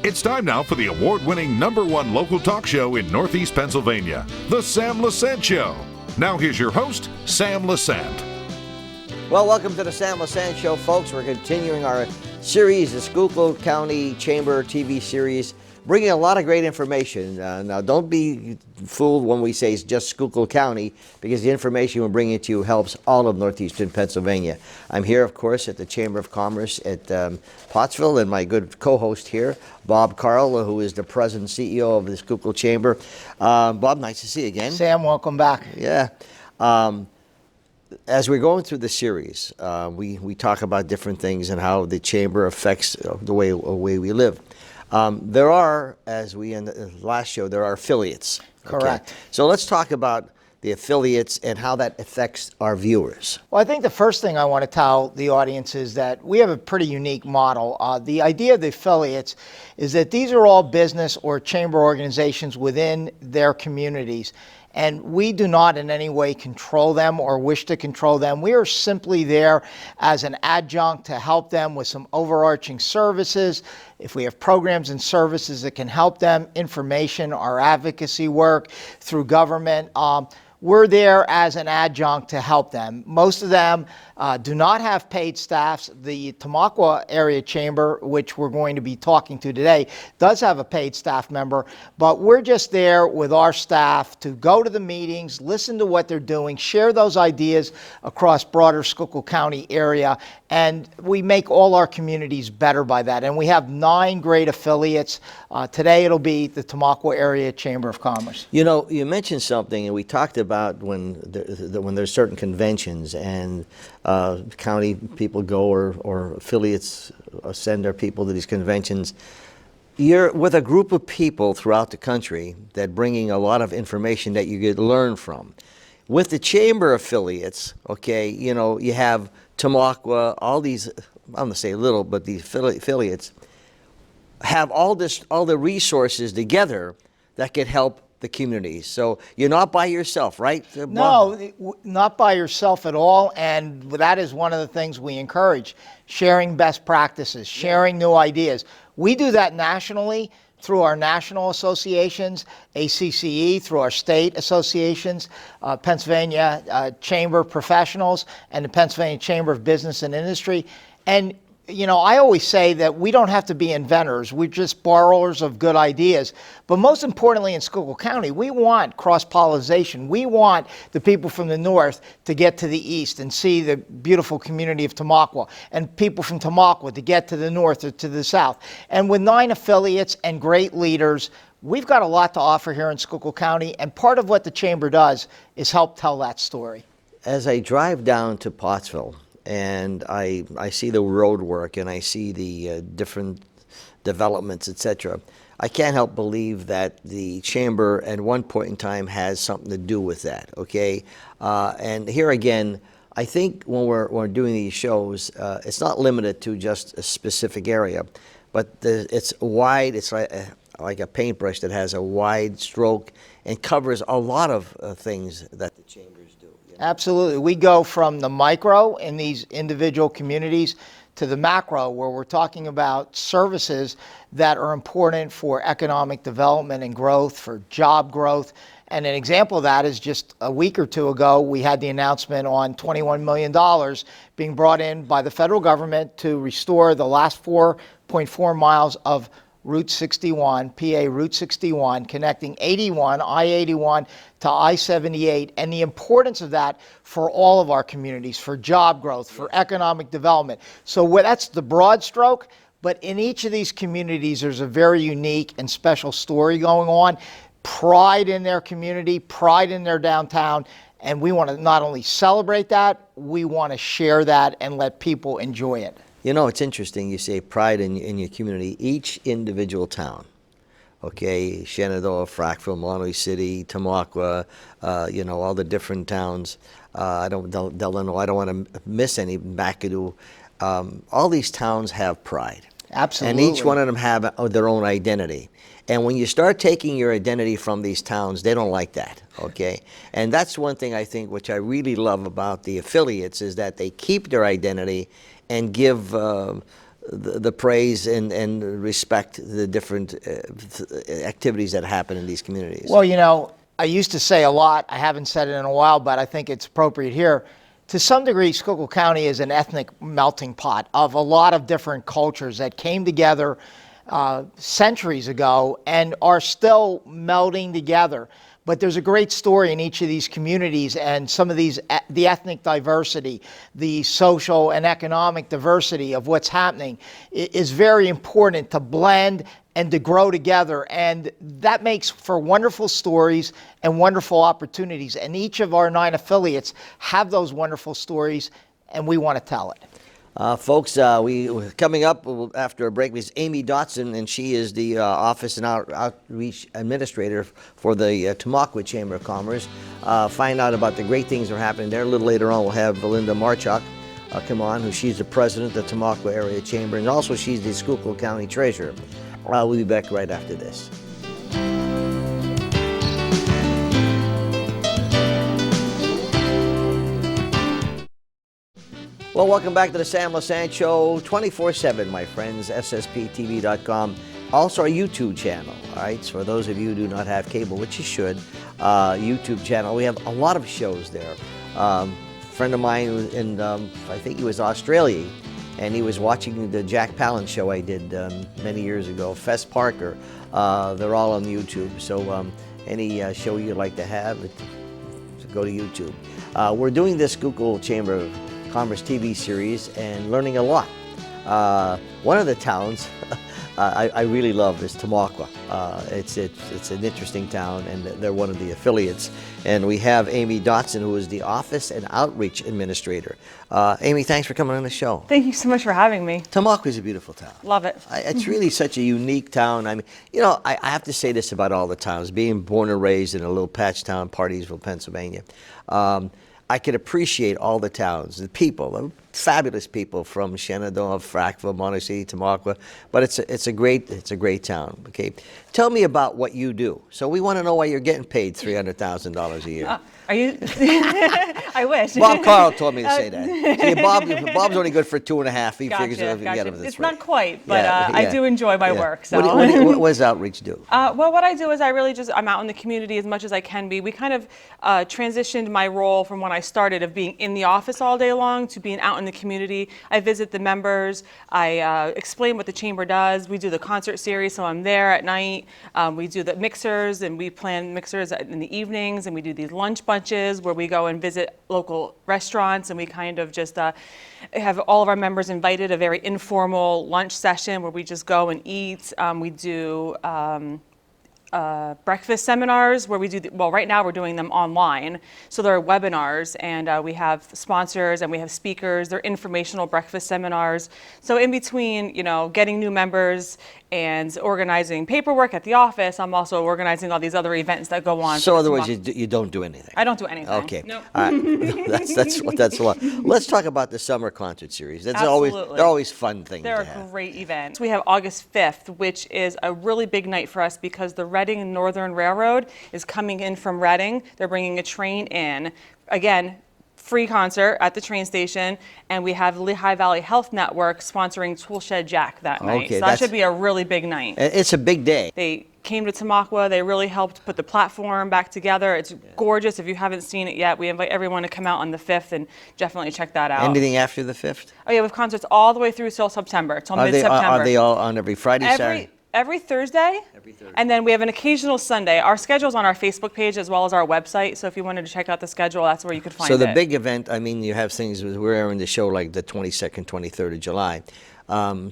It's time now for the award-winning #1 local talk show in Northeast Pennsylvania, The Sam Lesante Show. Now here's your host, Sam Lesante. Well, welcome to the Sam Lesante Show, folks. We're continuing our series, the Schuylkill County Chamber TV series, bringing a lot of great information. Now, don't be fooled when we say it's just Schuylkill County, because the information we're bringing to you helps all of northeastern Pennsylvania. I'm here, of course, at the Chamber of Commerce at Pottsville, and my good co-host here, Bob Carl, who is the president and CEO of the Schuylkill Chamber. Bob, nice to see you again. Sam, welcome back. Yeah. As we're going through the series, we talk about different things and how the chamber affects the way we live. There are, as we in the last show, there are affiliates. Correct. Okay? So let's talk about the affiliates and how that affects our viewers. Well, I think the first thing I want to tell the audience is that we have a pretty unique model. The idea of the affiliates is that these are all business or chamber organizations within their communities. And we do not in any way control them or wish to control them. We are simply there as an adjunct to help them with some overarching services. If we have programs and services that can help them, information, our advocacy work through government, we're there as an adjunct to help them. Most of them do not have paid staffs. The Tamaqua area chamber, which we're going to be talking to today, does have a paid staff member, but we're just there with our staff to go to the meetings, listen to what they're doing, share those ideas across broader Schuylkill County area, and we make all our communities better by that. And we have 9 great affiliates. Today it'll be the Tamaqua Area Chamber of Commerce. You know, you mentioned something, and we talked about when there's certain conventions and county people go or affiliates send their people to these conventions. You're with a group of people throughout the country that bringing a lot of information that you could learn from. With the chamber affiliates, okay, you know, you have Tamaqua, all these, I'm going to say little, but these affiliates have all the resources together that could help the community. So you're not by yourself, right? No, not by yourself at all. And that is one of the things we encourage, sharing best practices, sharing new ideas. We do that nationally through our national associations, ACCE, through our state associations, Pennsylvania Chamber Professionals, and the Pennsylvania Chamber of Business and Industry. And you know, I always say that we don't have to be inventors. We're just borrowers of good ideas. But most importantly in Schuylkill County, we want cross-pollination. We want the people from the north to get to the east and see the beautiful community of Tamaqua, and people from Tamaqua to get to the north or to the south. And with 9 affiliates and great leaders, we've got a lot to offer here in Schuylkill County, and part of what the Chamber does is help tell that story. As I drive down to Pottsville, and I see the road work and I see the different developments, etc., I can't help believe that the chamber at one point in time has something to do with that, okay? And here again, I think when we're doing these shows, it's not limited to just a specific area, but it's wide. It's like a paintbrush that has a wide stroke and covers a lot of things that the chambers do. Absolutely. We go from the micro in these individual communities to the macro, where we're talking about services that are important for economic development and growth, for job growth. And an example of that is just a week or two ago, we had the announcement on $21 million being brought in by the federal government to restore the last 4.4 miles of Route 61, PA Route 61, connecting 81, I-81 to I-78, and the importance of that for all of our communities, for job growth, for economic development. So that's the broad stroke, but in each of these communities, there's a very unique and special story going on. Pride in their community, pride in their downtown, and we want to not only celebrate that, we want to share that and let people enjoy it. You know, it's interesting you say pride in your community. Each individual town, okay, Shenandoah, Frackville, Monterey City, Tamaqua, you know, all the different towns. Delano, I don't want to miss any, McAdoo. All these towns have pride. Absolutely. And each one of them have their own identity. And when you start taking your identity from these towns, they don't like that, okay? And that's one thing I think which I really love about the affiliates is that they keep their identity and give the praise and respect the different activities that happen in these communities. Well, you know, I used to say a lot, I haven't said it in a while, but I think it's appropriate here. To some degree, Schuylkill County is an ethnic melting pot of a lot of different cultures that came together centuries ago and are still melding together. But there's a great story in each of these communities, and some of these, the ethnic diversity, the social and economic diversity of what's happening is very important to blend and to grow together. And that makes for wonderful stories and wonderful opportunities. And each of our 9 affiliates have those wonderful stories, and we want to tell it. Folks, coming up after a break is Aimee Dotson, and she is the Office and Outreach Administrator for the Tamaqua Chamber of Commerce. Find out about the great things that are happening there. A little later on, we'll have Belinda Marchalk come on, she's the President of the Tamaqua Area Chamber, and also she's the Schuylkill County Treasurer. We'll be back right after this. Well, welcome back to the Sam Lesante Show, 24/7, my friends, ssptv.com. Also our YouTube channel, all right? So for those of you who do not have cable, which you should, YouTube channel. We have a lot of shows there. A friend of mine in, I think he was Australia, and he was watching the Jack Palance show I did many years ago, Fess Parker. They're all on YouTube. So any show you'd like to have, go to YouTube. We're doing this Schuylkill Chamber of Commerce TV series and learning a lot. One of the towns I really love is Tamaqua. It's an interesting town, and they're one of the affiliates. And we have Aimee Dotson, who is the Office and Outreach Administrator. Aimee, thanks for coming on the show. Thank you so much for having me. Tamaqua is a beautiful town. Love it. It's really such a unique town. I mean, you know, I have to say this about all the towns. Being born and raised in a little patch town, Partysville, Pennsylvania, I could appreciate all the towns, the people, fabulous people from Shenandoah, Frackville, Montecito, Tamaqua, but it's a great town. Okay, tell me about what you do. So we want to know why you're getting paid $300,000 a year. Are you? I wish. Bob Carl told me to say that. See, Bob's only good for 2.5. He figures he'll get him. It's not quite, but I do enjoy my work. So. What does outreach do? Well, what I do is I'm out in the community as much as I can be. We kind of transitioned my role from when I started of being in the office all day long to being out in the community. I visit the members. I explain what the chamber does. We do the concert series, so I'm there at night. We do the mixers, and we plan mixers in the evenings, and we do these lunch bunches where we go and visit local restaurants, and we kind of just have all of our members invited, a very informal lunch session where we just go and eat. We do breakfast seminars where we do, right now we're doing them online. So there are webinars, and we have sponsors and we have speakers. They're informational breakfast seminars. So in between, you know, getting new members and organizing paperwork at the office, I'm also organizing all these other events that go on. So in other words, you don't do anything. I don't do anything. Okay. Nope. All right. That's a lot. Let's talk about the summer concert series. They're always fun things. They're a great event. We have August 5th, which is a really big night for us because the Reading Northern Railroad is coming in from Reading. They're bringing a train in. Again, free concert at the train station, and we have Lehigh Valley Health Network sponsoring Toolshed Jack that night. Okay, so that should be a really big night. It's a big day. They came to Tamaqua. They really helped put the platform back together. It's gorgeous. If you haven't seen it yet, we invite everyone to come out on the 5th and definitely check that out. Anything after the 5th? Oh yeah, we have concerts all the way through till September, till mid-September. Are they all on every Friday, Saturday? Every Thursday, and then we have an occasional Sunday. Our schedule's on our Facebook page as well as our website, so if you wanted to check out the schedule, that's where you could find it. So the big event, I mean, you have things, we're airing the show like the 22nd, 23rd of July.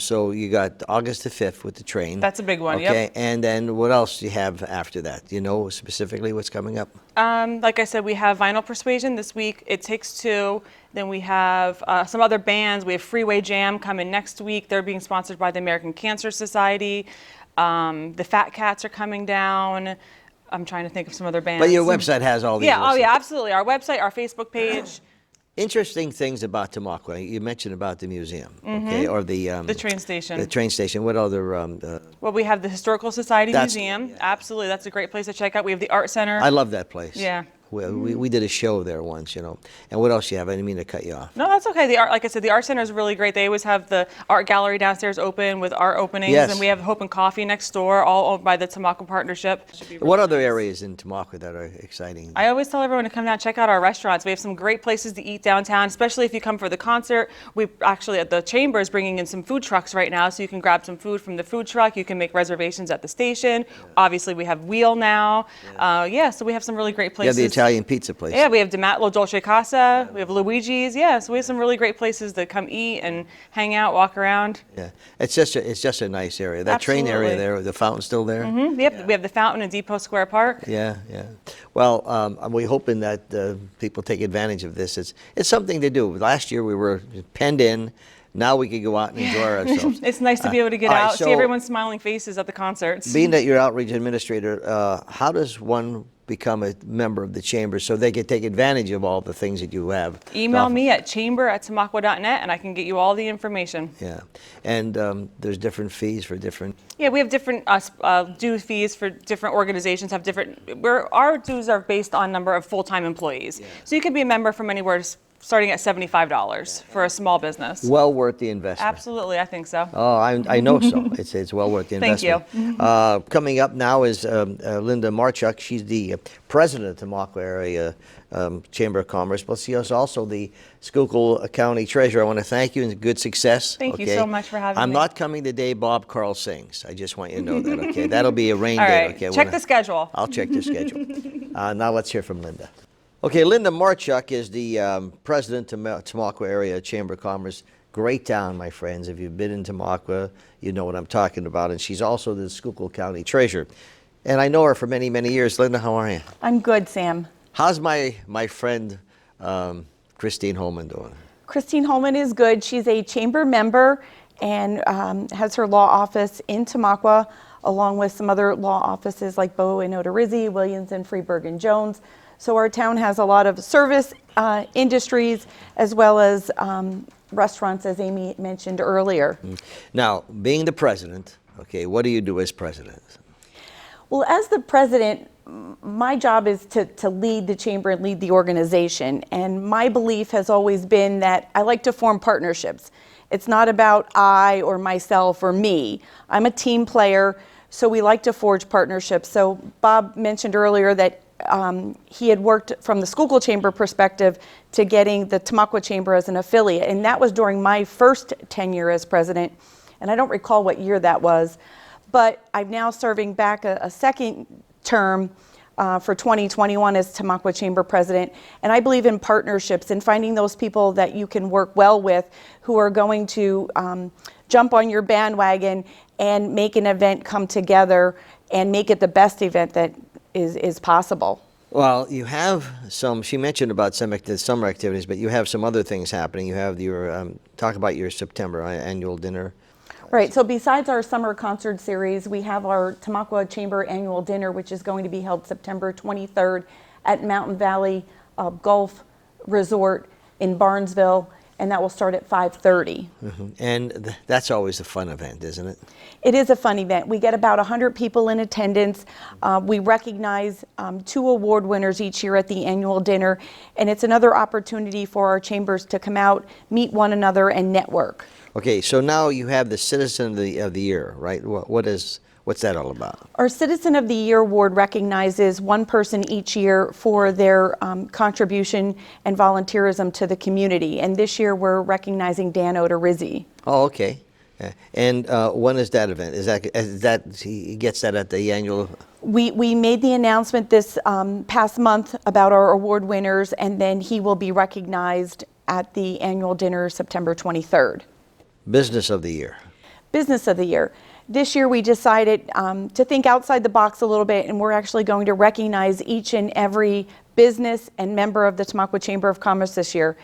So you got August the 5th with the train. That's a big one, okay, yep. And then what else do you have after that? Do you know specifically what's coming up? Like I said, we have Vinyl Persuasion this week. It Takes Two. Then we have some other bands. We have Freeway Jam coming next week. They're being sponsored by the American Cancer Society. The Fat Cats are coming down. I'm trying to think of some other bands. But your website has all these. Yeah, oh yeah, absolutely. Our website, our Facebook page, Interesting things about Tamaqua. You mentioned about the museum, okay, or The train station. The train station. What other? Well, we have the Historical Society That's- Museum. Absolutely, that's a great place to check out. We have the Art Center. I love that place. Yeah. We did a show there once, you know. And what else you have? I didn't mean to cut you off. No, that's okay. The art, like I said, the Art Center is really great. They always have the art gallery downstairs open with art openings, Yes. and we have Hope and Coffee next door, all owned by the Tamaqua Partnership. Should be What really other nice. areas in Tamaqua that are exciting? I always tell everyone to come down and check out our restaurants. We have some great places to eat downtown, especially if you come for the concert. We actually, at the Chamber, is bringing in some food trucks right now, so you can grab some food from the food truck. You can make reservations at the station. Obviously, we have Wheel now. So we have some really great You places. have the Italian pizza place. Yeah, we have DiMatlo Dolce Casa. We have Luigi's. Yeah, so we have some really great places to come eat and hang out, walk around. Yeah. It's just a nice area. That train area Absolutely. there, the fountain's still there? Yep, we have the fountain in Depot Square Park. Yeah, yeah. Well, we're hoping that people take advantage of this. It's something to do. Last year we were penned in. Now we can go out and enjoy ourselves. It's nice to be able to get all right, out, so see everyone's smiling faces at the concerts. Being that you're outreach administrator, how does one become a member of the chamber so they can take advantage of all the things that you have? Email me at chamber@tamaqua.net and I can get you all the information. Yeah. And there's different fees for different... Yeah, we have different due fees for different organizations. Have different. Our dues are based on number of full-time employees. So you can be a member from anywhere starting at $75 for a small business. Well worth the investment. Absolutely, I think so. Oh, I know so. It's well worth the Thank you. investment. Coming up now is Linda Marchalk. She's the president of Tamaqua Area Chamber of Commerce, but she is also the Schuylkill County Treasurer. I want to thank you and good success. Thank you so much for having I'm me. not coming the day Bob Carl sings. I just want you to know that, okay? That'll be a rain All day, right, okay? check the schedule. I'll check the schedule. Now let's hear from Linda. Okay, Linda Marchalk is the president of Tamaqua Area Chamber of Commerce. Great town, my friends. If you've been in Tamaqua, you know what I'm talking about. And she's also the Schuylkill County Treasurer. And I know her for many, many years. Linda, how are you? I'm good, Sam. How's my friend Christine Holman doing? Christine Holman is good. She's a chamber member and has her law office in Tamaqua, along with some other law offices like Bow and Odorizzi, Williams and Freeburg and Jones. So our town has a lot of service industries as well as restaurants, as Amy mentioned earlier. Now, being the president, okay, what do you do as president? Well, as the president, my job is to lead the chamber and lead the organization. And my belief has always been that I like to form partnerships. It's not about I or myself or me. I'm a team player, so we like to forge partnerships. So Bob mentioned earlier that he had worked from the Schuylkill Chamber perspective to getting the Tamaqua Chamber as an affiliate. And that was during my first tenure as president. And I don't recall what year that was. But I'm now serving back a second term for 2021 as Tamaqua Chamber President. And I believe in partnerships and finding those people that you can work well with who are going to jump on your bandwagon and make an event come together and make it the best event that is possible. Well, you have some, she mentioned about some summer activities, but you have some other things happening. You have your, talk about your September annual dinner. Right, so besides our summer concert series, we have our Tamaqua Chamber annual dinner, which is going to be held September 23rd at Mountain Valley Golf Resort in Barnesville, and that will start at 5:30. And that's always a fun event, isn't it? It is a fun event. We get about 100 people in attendance. We recognize 2 award winners each year at the annual dinner, and it's another opportunity for our chambers to come out, meet one another, and network. Okay, so now you have the Citizen of the Year, right? What's that all about? Our Citizen of the Year award recognizes one person each year for their contribution and volunteerism to the community. And this year we're recognizing Dan Odorizzi. Oh, okay. And when is that event? Is that he gets that at the annual? We made the announcement this past month about our award winners, and then he will be recognized at the annual dinner September 23rd. Business of the Year. Business of the Year. This year we decided to think outside the box a little bit, and we're actually going to recognize each and every business and member of the Tamaqua Chamber of Commerce this year.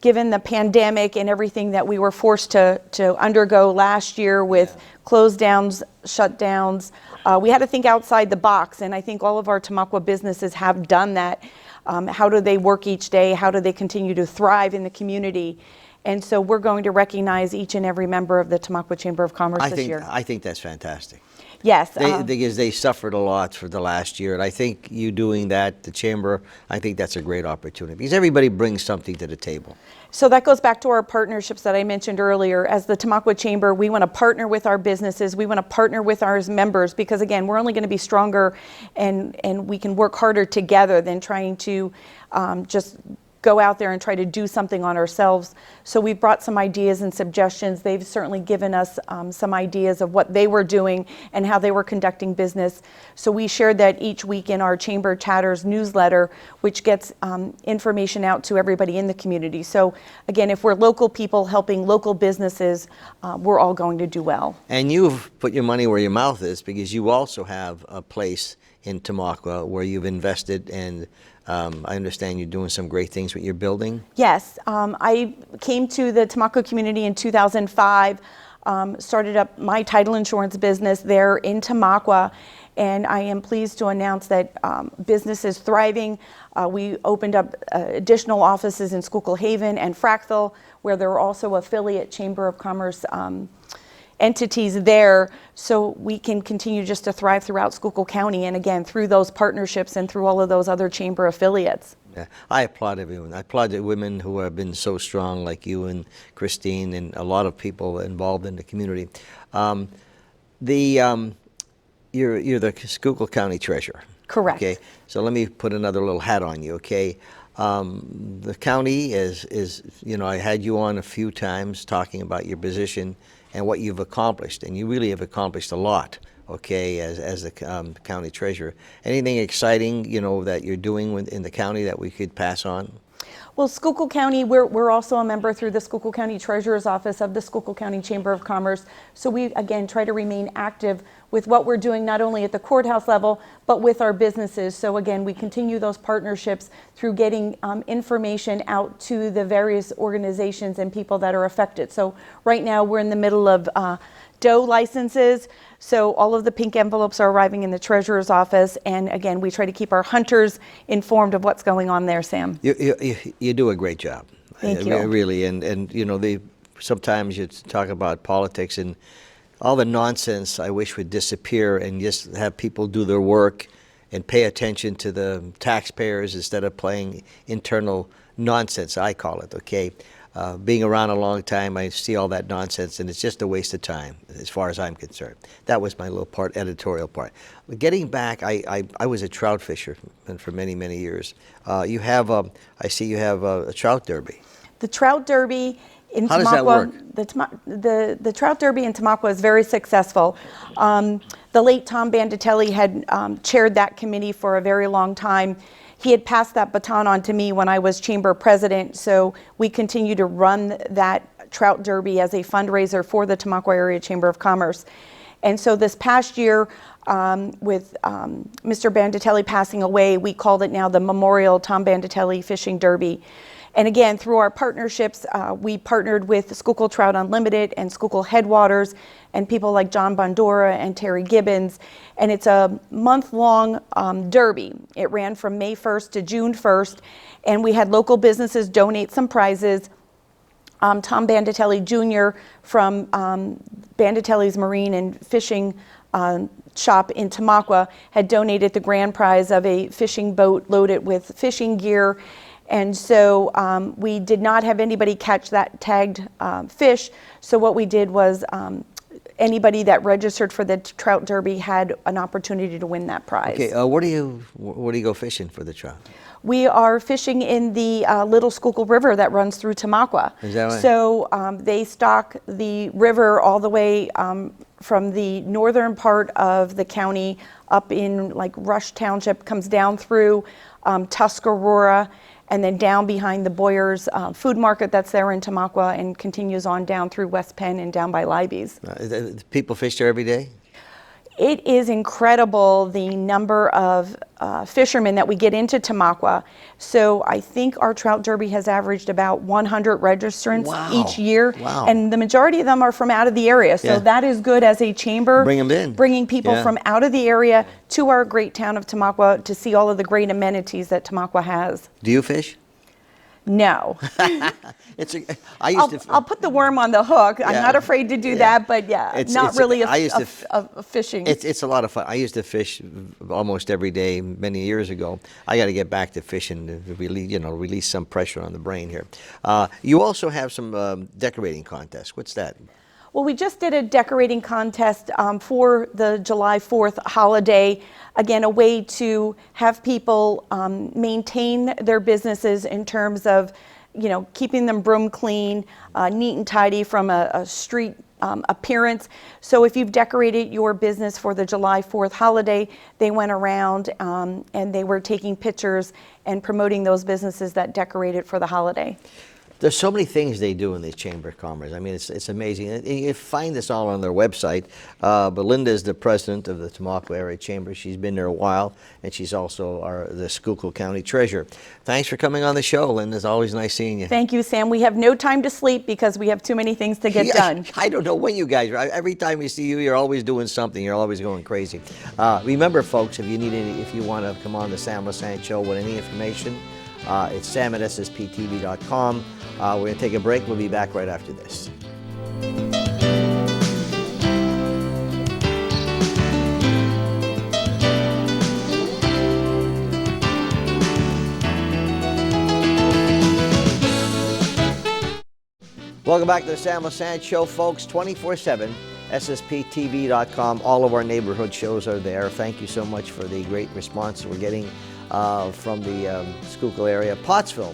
Given the pandemic and everything that we were forced to undergo last year with close downs, shutdowns, we had to think outside the box, and I think all of our Tamaqua businesses have done that. How do they work each day? How do they continue to thrive in the community? And so we're going to recognize each and every member of the Tamaqua Chamber of Commerce this year. I think that's fantastic. Yes. Because they suffered a lot for the last year, and I think you doing that, the chamber, I think that's a great opportunity because everybody brings something to the table. So that goes back to our partnerships that I mentioned earlier. As the Tamaqua Chamber, we want to partner with our businesses. We want to partner with our members because, again, we're only going to be stronger and we can work harder together than trying to just go out there and try to do something on ourselves. So we've brought some ideas and suggestions. They've certainly given us some ideas of what they were doing and how they were conducting business. So we shared that each week in our Chamber Chatters newsletter, which gets information out to everybody in the community. So again, if we're local people helping local businesses, we're all going to do well. And you've put your money where your mouth is because you also have a place in Tamaqua where you've invested, and I understand you're doing some great things with your building. Yes, I came to the Tamaqua community in 2005, started up my title insurance business there in Tamaqua, and I am pleased to announce that business is thriving. We opened up additional offices in Schuylkill Haven and Fractal, where there are also affiliate Chamber of Commerce entities there, so we can continue just to thrive throughout Schuylkill County, and again through those partnerships and through all of those other chamber affiliates. Yeah, I applaud everyone. I applaud the women who have been so strong, like you and Christine, and a lot of people involved in the community. You're the Schuylkill County Treasurer. Correct. Okay, so let me put another little hat on you. Okay, the county is I had you on a few times talking about your position and what you've accomplished, and you really have accomplished a lot, okay, as the county treasurer. Anything exciting, that you're doing in the county that we could pass on? Well, Schuylkill County, we're also a member through the Schuylkill County Treasurer's Office of the Schuylkill County Chamber of Commerce. So we, again, try to remain active with what we're doing, not only at the courthouse level, but with our businesses. So again, we continue those partnerships through getting information out to the various organizations and people that are affected. So right now we're in the middle of doe licenses. So all of the pink envelopes are arriving in the treasurer's office. And again, we try to keep our hunters informed of what's going on there, Sam. You do a great job. Thank you. Really, and sometimes you talk about politics and all the nonsense I wish would disappear and just have people do their work and pay attention to the taxpayers instead of playing internal nonsense, I call it, okay? Being around a long time, I see all that nonsense, and it's just a waste of time, as far as I'm concerned. That was my little editorial part. But getting back, I was a trout fisher for many, many years. I see you have a trout derby. The Trout Derby in How Tamaqua, does that work? the Trout Derby in Tamaqua is very successful. The late Tom Banditelli had chaired that committee for a very long time. He had passed that baton on to me when I was chamber president, so we continue to run that Trout Derby as a fundraiser for the Tamaqua Area Chamber of Commerce. And so this past year, with Mr. Banditelli passing away, we called it now the Memorial Tom Banditelli Fishing Derby. And again, through our partnerships, we partnered with Schuylkill Trout Unlimited and Schuylkill Headwaters and people like John Bondora and Terry Gibbons. And it's a month-long derby. It ran from May 1st to June 1st. And we had local businesses donate some prizes. Tom Banditelli Jr. from Banditelli's Marine and Fishing shop in Tamaqua had donated the grand prize of a fishing boat loaded with fishing gear. And so we did not have anybody catch that tagged fish. So what we did was anybody that registered for the Trout Derby had an opportunity to win that prize. Okay, where do you go fishing for the trout? We are fishing in the Little Schuylkill River that runs through Tamaqua. Is that right? So they stock the river all the way from the northern part of the county up in like Rush Township, comes down through Tuscarora, and then down behind the Boyers Food Market that's there in Tamaqua, and continues on down through West Penn and down by Libby's. People fish there every day? It is incredible the number of fishermen that we get into Tamaqua. So I think our Trout Derby has averaged about 100 registrants each year. Wow. And the majority of them are from out of the area. So that is good as a chamber. Bring them in. Bringing people from out of the area to our great town of Tamaqua to see all of the great amenities that Tamaqua has. Do you fish? No. I'll put the worm on the hook. I'm not afraid to do that, but not really a fishing. It's a lot of fun. I used to fish almost every day many years ago. I got to get back to fishing to release some pressure on the brain here. You also have some decorating contests. What's that? Well, we just did a decorating contest for the July 4th holiday. Again, a way to have people maintain their businesses in terms of, keeping them broom clean, neat and tidy from a street appearance. So if you've decorated your business for the July 4th holiday, they went around and they were taking pictures and promoting those businesses that decorated for the holiday. There's so many things they do in the Chamber of Commerce. I mean, it's amazing. And you find this all on their website. But Linda is the president of the Tamaqua Area Chamber. She's been there a while, and she's also the Schuylkill County Treasurer. Thanks for coming on the show, Linda. It's always nice seeing you. Thank you, Sam. We have no time to sleep because we have too many things to get done. I don't know when you guys are. Every time we see you, you're always doing something. You're always going crazy. Remember, folks, if you want to come on the Sam Lesante Show with any information, it's sam at ssptv.com. We're going to take a break. We'll be back right after this. Welcome back to the Sam Lesante Show, folks. 24/7, ssptv.com. All of our neighborhood shows are there. Thank you so much for the great response we're getting from the Schuylkill area. Pottsville.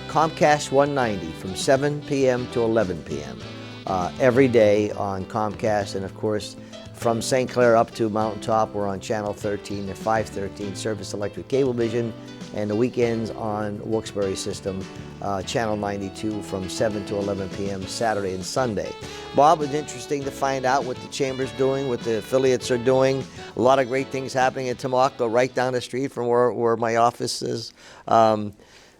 Comcast 190 from 7 p.m. to 11 p.m. Every day on Comcast, and of course from St. Clair up to Mountaintop, we're on Channel 13 and 513 Service Electric Cablevision, and the weekends on Wilkes-Barre System, Channel 92 from 7 to 11 p.m. Saturday and Sunday. Bob, it's interesting to find out what the Chamber's doing, what the affiliates are doing. A lot of great things happening in Tamaqua, right down the street from where my office is.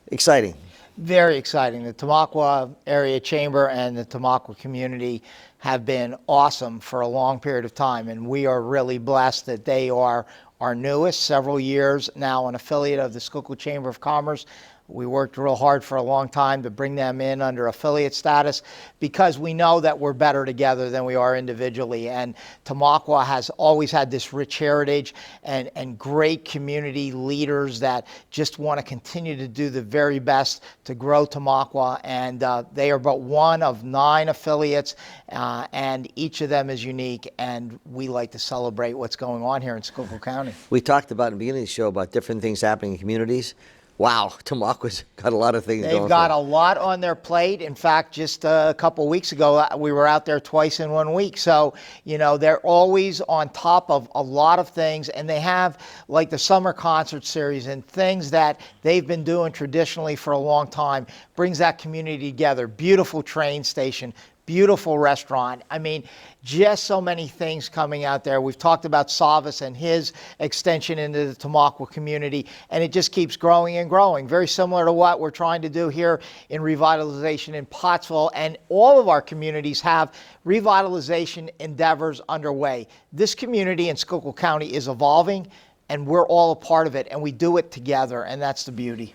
Exciting. Very exciting. The Tamaqua Area Chamber and the Tamaqua community have been awesome for a long period of time, and we are really blessed that they are our newest, several years now, an affiliate of the Schuylkill Chamber of Commerce. We worked real hard for a long time to bring them in under affiliate status because we know that we're better together than we are individually. And Tamaqua has always had this rich heritage and great community leaders that just want to continue to do the very best to grow Tamaqua. And they are but one of 9 affiliates, and each of them is unique. And we like to celebrate what's going on here in Schuylkill County. We talked about in the beginning of the show about different things happening in communities. Wow, Tamaqua's got a lot of things going on. They've got a lot on their plate. In fact, just a couple weeks ago, we were out there twice in 1 week. So, they're always on top of a lot of things. And they have like the summer concert series and things that they've been doing traditionally for a long time. Brings that community together. Beautiful train station. Beautiful restaurant. I mean, just so many things coming out there. We've talked about Savas and his extension into the Tamaqua community, and it just keeps growing and growing. Very similar to what we're trying to do here in revitalization in Pottsville, and all of our communities have revitalization endeavors underway. This community in Schuylkill County is evolving, and we're all a part of it, and we do it together, and that's the beauty.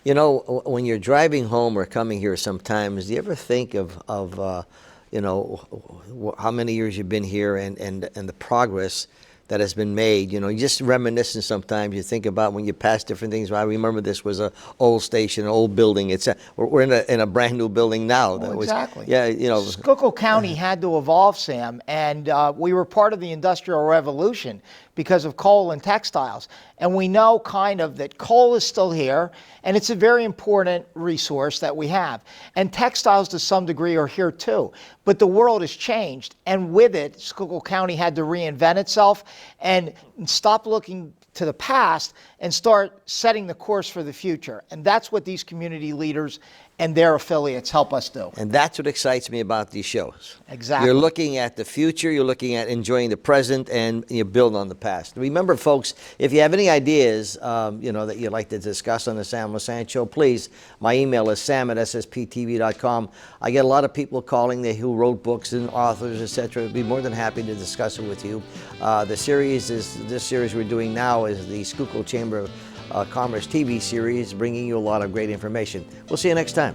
When you're driving home or coming here sometimes, do you ever think of how many years you've been here and the progress that has been made? Just reminiscing sometimes. You think about when you pass different things. I remember this was an old station, an old building. We're in a brand new building now. Exactly. Yeah, Schuylkill County had to evolve, Sam, and we were part of the Industrial Revolution because of coal and textiles. And we know kind of that coal is still here, and it's a very important resource that we have. And textiles to some degree are here too. But the world has changed, and with it, Schuylkill County had to reinvent itself and stop looking to the past and start setting the course for the future. And that's what these community leaders and their affiliates help us do. And that's what excites me about these shows. Exactly. You're looking at the future, you're looking at enjoying the present, and you build on the past. Remember, folks, if you have any ideas, that you'd like to discuss on the Sam Lesante Show, please, my email is sam@ssptv.com. I get a lot of people calling who wrote books and authors, etc. I'd be more than happy to discuss it with you. This series we're doing now is the Schuylkill Chamber of Commerce TV series, bringing you a lot of great information. We'll see you next time.